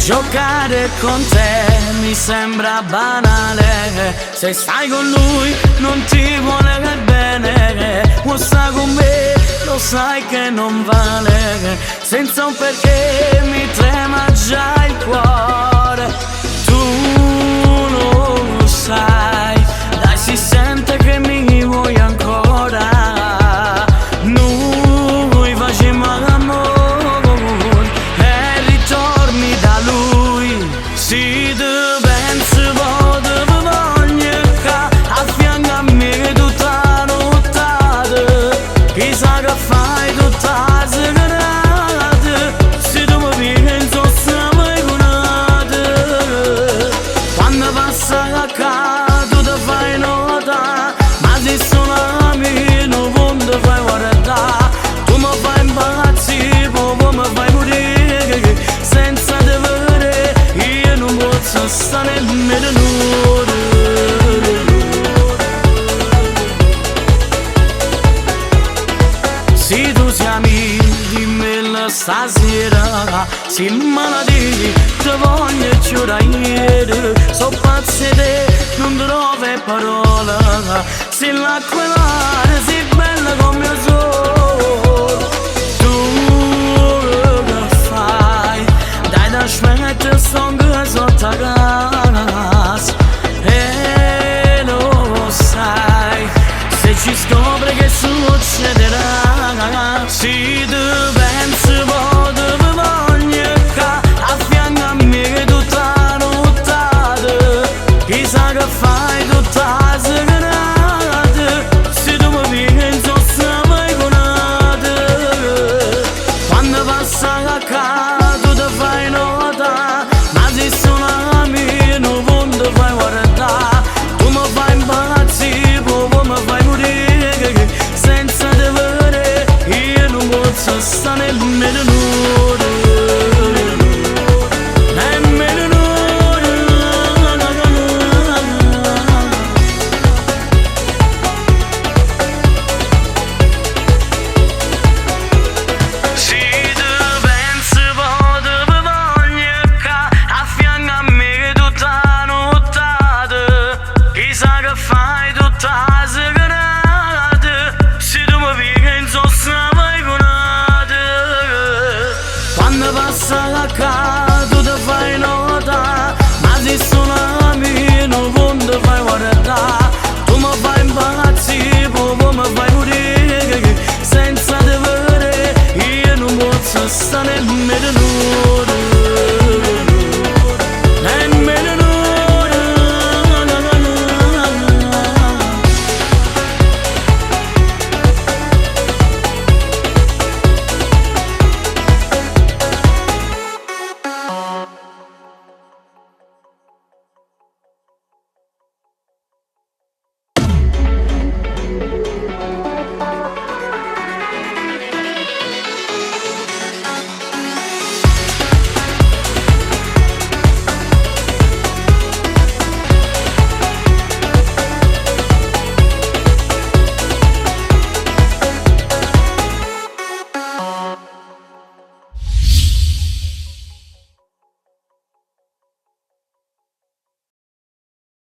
Giocare con te mi sembra banale. Se stai con lui non ti vuole bene. O sta con me lo sai che non vale. Senza un perché mi trema già il cuore. Tu lo sai, dai si sente che mi vuoi ancora. Noi facciamo l'amore e ritorni da lui. Si te pensi poi te voglio ca a fianco a me tutta notte. Chissà che fai tutta la serata. Se tu mi penso sempre con te. Quando passa la cara tu ti fai nota, ma se sono amici non ti fai guardare. Tu mi fai impazzire, poi mi fai morire. Senza te vedere io non posso stare nemmeno nudo. Se tu sei amico dimmelo stasera. Se me la dici ti voglio giurare. So pazzo di te, non trovo parole. Se l'acqua mare sei bella come il sole. Tu che fai? Dai da smettere sto anche sotto casa. E lo sai, se ci scopri che succederà. Se tu pensi poi te voglio ca a fianco a me tutta notte. Chissà che fai tutta la serata. Se tu mi penso sempre con te. Quando passa la cara tu ti fai nota, ma se sono amici non ti fai guardare. Tu mi fai impazzire, poi mi fai morire. Senza te vedere io non posso stare nemmeno nudo. Nemmeno nudo. Se tu pensi poi te voglio ca a fianco a me tutta notte. Chissà che fai tutta la serata. Se tu mi penso sempre con te. Quando passa la cara tu ti fai nota, ma se sono amici non ti fai guardare. Tu mi fai impazzire, poi mi fai morire. Senza te vedere io non posso stare nemmeno nudo.